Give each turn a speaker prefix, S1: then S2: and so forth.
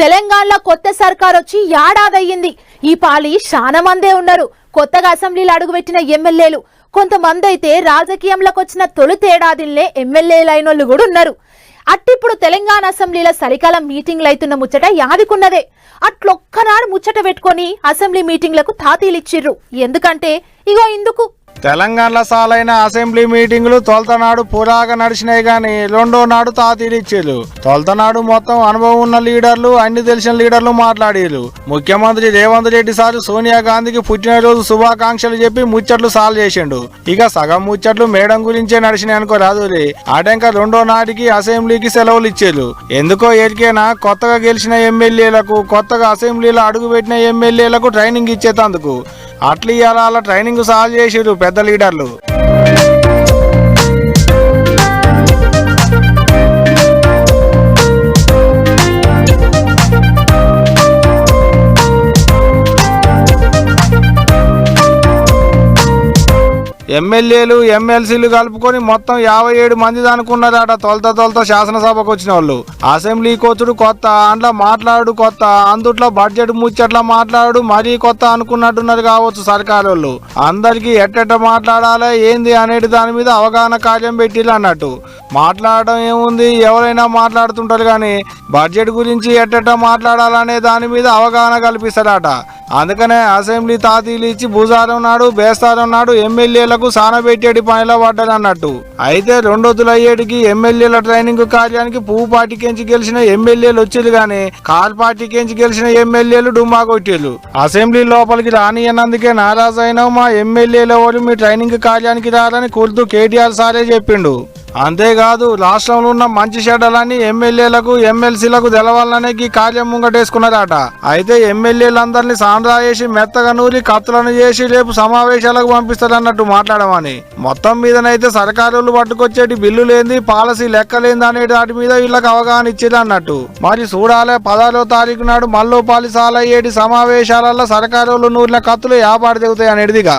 S1: తెలంగాణలో కొత్త సర్కార్ వచ్చి ఏడాదయ్యింది. ఈ పాలి చాలా మందే ఉన్నారు. కొత్తగా అసెంబ్లీలో అడుగుపెట్టిన ఎమ్మెల్యేలు కొంతమంది అయితే రాజకీయంలోకి వచ్చిన తొలితేడాదిల్లే ఎమ్మెల్యేలు అయినోళ్ళు కూడా ఉన్నారు. అట్టిప్పుడు తెలంగాణ అసెంబ్లీలో చలికాలం మీటింగ్లు అవుతున్న ముచ్చట యాదికున్నదే. అట్లొక్కనాడు ముచ్చట పెట్టుకొని అసెంబ్లీ మీటింగ్లకు తాతీలు ఇచ్చిర్రు. ఎందుకంటే ఇగో ఇందుకు
S2: తెలంగాణలో సాలైన అసెంబ్లీ మీటింగులు తొలతనాడు పురాగా నడిచినాయి గాని రెండో నాడు తాతీలు ఇచ్చేరు. తొలతనాడు మొత్తం అనుభవం ఉన్న లీడర్లు, అన్ని తెలిసిన లీడర్లు మాట్లాడేరు. ముఖ్యమంత్రి రేవంత్ రెడ్డి సార్ సోనియా గాంధీకి పుట్టినరోజు శుభాకాంక్షలు చెప్పి ముచ్చట్లు సాల్వ్ చేసిండు. ఇక సగం ముచ్చట్లు మేడం గురించే నడిచినాయి అనుకో రాదురి. ఆటంక రెండో నాటికి అసెంబ్లీకి సెలవులు ఇచ్చేరు. ఎందుకో ఎరికేనా కొత్తగా గెలిచిన ఎమ్మెల్యేలకు, కొత్తగా అసెంబ్లీలో అడుగుపెట్టిన ఎమ్మెల్యేలకు ట్రైనింగ్ ఇచ్చేందుకు. అట్లా ఇవాళ ట్రైనింగ్ సాల్వ్ చేసిరు పెద్ద లీడర్లు. ఎమ్మెల్యేలు ఎమ్మెల్సీలు కలుపుకొని మొత్తం 57 మంది అనుకున్నారట. తొలత శాసనసభకు వచ్చిన వాళ్ళు. అసెంబ్లీ కోచుడు కొత్త, అందులో మాట్లాడు కొత్త, అందుట్లో బడ్జెట్ ముచ్చట్లా మాట్లాడు మరీ కొత్త అనుకున్నట్టున్నారు కావచ్చు సర్కారు వాళ్ళు. అందరికి ఎట్టెట్ట మాట్లాడాలి ఏంది అనేది దాని మీద అవగాహన కార్యం పెట్టిల్లు అన్నట్టు. మాట్లాడడం ఏముంది, ఎవరైనా మాట్లాడుతుంటారు కానీ బడ్జెట్ గురించి ఎట్టెట్ట మాట్లాడాలనే దాని మీద అవగాహన కల్పిస్తారట. అందుకనే అసెంబ్లీ తాతీలు ఇచ్చి భూజారం నాడు బేస్తారం నాడు ఎమ్మెల్యేలకు సానబెట్టేటి పనిలో పడ్డారు అన్నట్టు. అయితే రెండొద్దులు అయ్యేటికి ఎమ్మెల్యేల ట్రైనింగ్ కార్యానికి పువ్వు పార్టీకించి గెలిచిన ఎమ్మెల్యేలు వచ్చేది గాని కాల్ పార్టీకించి గెలిచిన ఎమ్మెల్యేలు డుమ్మా కొట్టేళ్ళు. అసెంబ్లీ లోపలికి రానియన్నందుకే నారాజు అయినా మా ఎమ్మెల్యేల వాళ్ళు మీ ట్రైనింగ్ కార్యానికి రారని కుర్తూ కేటీఆర్ సారే చెప్పిండు. అంతేకాదు రాష్ట్రంలో ఉన్న మంచి చెడ్డలన్నీ ఎమ్మెల్యేలకు ఎమ్మెల్సీలకు తెలవాలనే ఈ కార్యం ముంగటేసుకున్నారట. అయితే ఎమ్మెల్యేలందరినీ సాండ్రా చేసి మెత్తగా నూరి కత్తులను చేసి రేపు సమావేశాలకు పంపిస్తారన్నట్టు మాట్లాడమని. మొత్తం మీదనైతే సర్కారులు పట్టుకొచ్చేటి బిల్లు లేని పాలసీ లెక్కలేంది అనే వాటి మీద వీళ్ళకి అవగాహన ఇచ్చేది అన్నట్టు. మరి చూడాలే 16వ తారీఖు నాడు మల్లో పాలిసాలయ్యేటి సమావేశాలలో సర్కారులు నూరిన కత్తులు యాపాడు తెగుతాయి అనేదిగా.